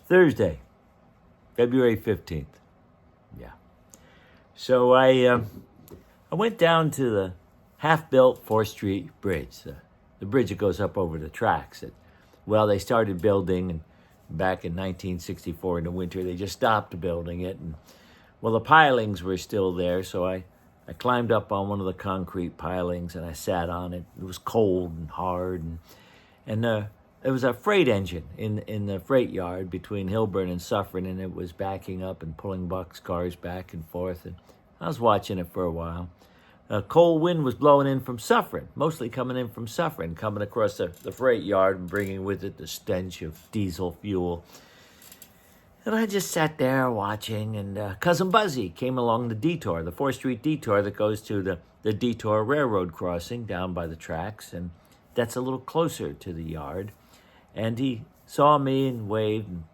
Thursday, February 15th. Yeah. So I went down to the half-built 4th Street Bridge, the bridge that goes up over the tracks. They started building back in 1964 in the winter. They just stopped building it. And, the pilings were still there, so I climbed up on one of the concrete pilings and I sat on it. It was cold and hard, and there was a freight engine in the freight yard between Hilburn and Suffern, and it was backing up and pulling boxcars back and forth. And I was watching it for a while. A cold wind was blowing in from Suffern, mostly coming in from Suffern, coming across the freight yard and bringing with it the stench of diesel fuel. And I just sat there watching, and Cousin Buzzy came along the detour, the 4th Street detour that goes to the detour railroad crossing down by the tracks, and that's a little closer to the yard. And he saw me and waved and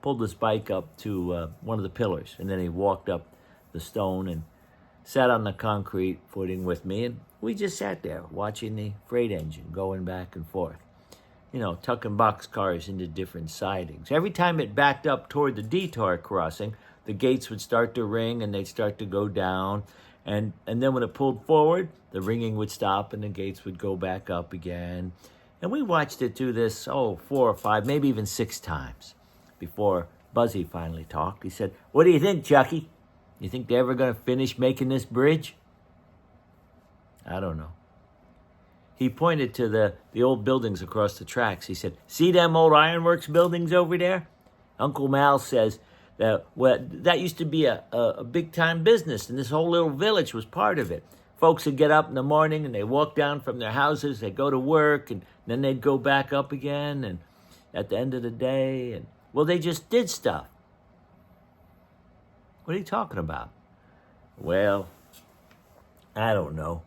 pulled his bike up to one of the pillars, and then he walked up the stone and sat on the concrete footing with me, and we just sat there watching the freight engine going back and forth, tucking boxcars into different sidings. Every time it backed up toward the detour crossing, the gates would start to ring and they'd start to go down, and then when it pulled forward, the ringing would stop and the gates would go back up again. And we watched it do this, 4 or 5, maybe even 6 times before Buzzy finally talked. He said, "What do you think, Chucky? You think they're ever going to finish making this bridge?" I don't know. He pointed to the old buildings across the tracks. He said, "See them old ironworks buildings over there? Uncle Mal says that used to be a big-time business, and this whole little village was part of it. Folks would get up in the morning, and they'd walk down from their houses. They'd go to work, and then they'd go back up again, and at the end of the day, they just did stuff." "What are you talking about?" "Well, I don't know.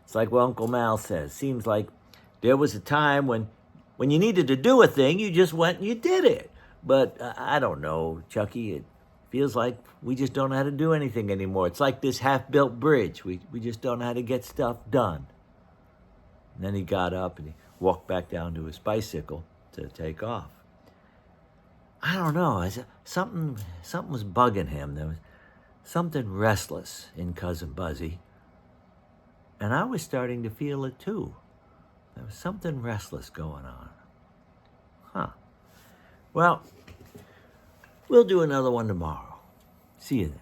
It's like what Uncle Mal says. Seems like there was a time when you needed to do a thing, you just went and you did it. But I don't know, Chucky. It feels like we just don't know how to do anything anymore. It's like this half-built bridge. We just don't know how to get stuff done." And then he got up and he walked back down to his bicycle to take off. I don't know. Something was bugging him. There was something restless in Cousin Buzzy. And I was starting to feel it too. There was something restless going on. Well, we'll do another one tomorrow. See you then.